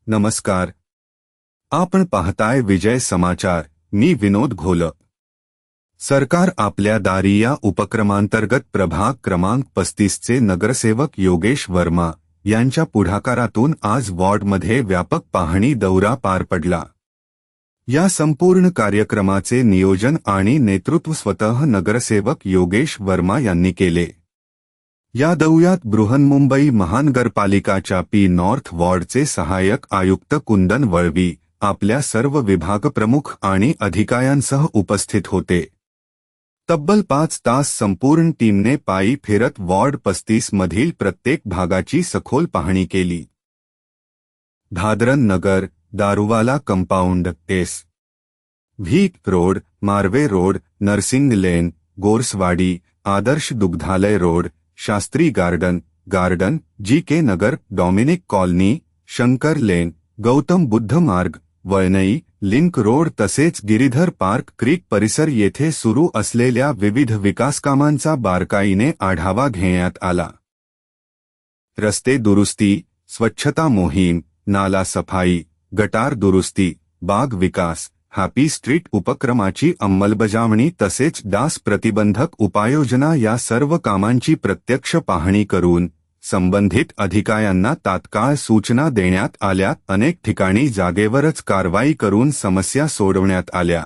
नमस्कार. आपण पाहताय विजय समाचार. मी विनोद घोलप. सरकार आपल्या दारी या उपक्रमांतर्गत प्रभाग क्रमांक 35 चे नगरसेवक योगेश वर्मा यांच्या पुढाकारातून आज वॉर्डमध्ये व्यापक पाहणी दौरा पार पडला. या संपूर्ण कार्यक्रमाचे नियोजन आणि नेतृत्व स्वतः नगरसेवक योगेश वर्मा यांनी केले. या दौऱ्यात बृहन्मुंबई महानगरपालिकाच्या पी नॉर्थ वॉर्डचे सहाय्यक आयुक्त कुंदन वळवी आपल्या सर्व विभागप्रमुख आणि अधिकाऱ्यांसह उपस्थित होते. तब्बल 5 तास संपूर्ण टीमने पायी फिरत वॉर्ड 35 मधील प्रत्येक भागाची सखोल पाहणी केली. Dhadran Nagar, Daruwala compound, S. V. Road, Marve road, nursing lane, Gorswadi, Adarsh Dugdhalaya road, Shastri garden, G K. Nagar, Dominic colony, Shankar lane, Gautam Buddh Marg, Valnai, link road तसेच गिरीधर पार्क क्रीक परिसर येथे सुरू असलेल्या विविध विकासकामांचा बारकाईने आढावा घेण्यात आला. रस्ते दुरुस्ती, स्वच्छता मोहीम, नाला सफाई, गटार दुरुस्ती, बाग विकास, हॅपी स्ट्रीट उपक्रमाची अंमलबजावणी तसेच डास प्रतिबंधक उपाययोजना या सर्व कामांची प्रत्यक्ष पाहणी करून संबंधित अधिकाऱ्यांना तात्काळ सूचना देण्यात आल्या. अनेक ठिकाणी जागेवरच कारवाई करून समस्या सोडवण्यात आल्या.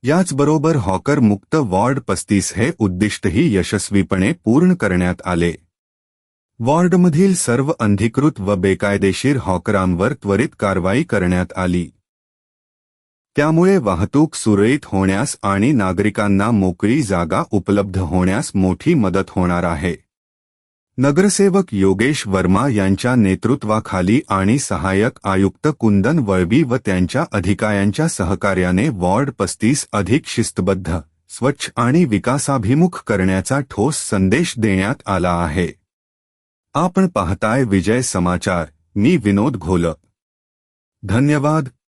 याचबरोबर हॉकर मुक्त वॉर्ड 35 हे उद्दिष्टही यशस्वीपणे पूर्ण करण्यात आले. वॉर्डमधील सर्व अनधिकृत व बेकायदेशीर हॉकरांवर त्वरित कारवाई करण्यात आली. त्यामुळे वाहतूक सुरळीत होण्यास आणि नागरिकांना मोकळी जागा उपलब्ध होण्यास मोठी मदत होणार आहे. नगरसेवक योगेश वर्मा यांच्या नेतृत्वाखाली आणि सहाय्यक आयुक्त कुंदन वळवी व त्यांच्या अधिकाऱ्यांच्या सहकार्याने वॉर्ड 35 अधिक शिस्तबद्ध, स्वच्छ आणि विकासाभिमुख करण्याचा ठोस संदेश देण्यात आला आहे. आपण पाहताय विजय समाचार. मी विनोद घोलप. धन्यवाद.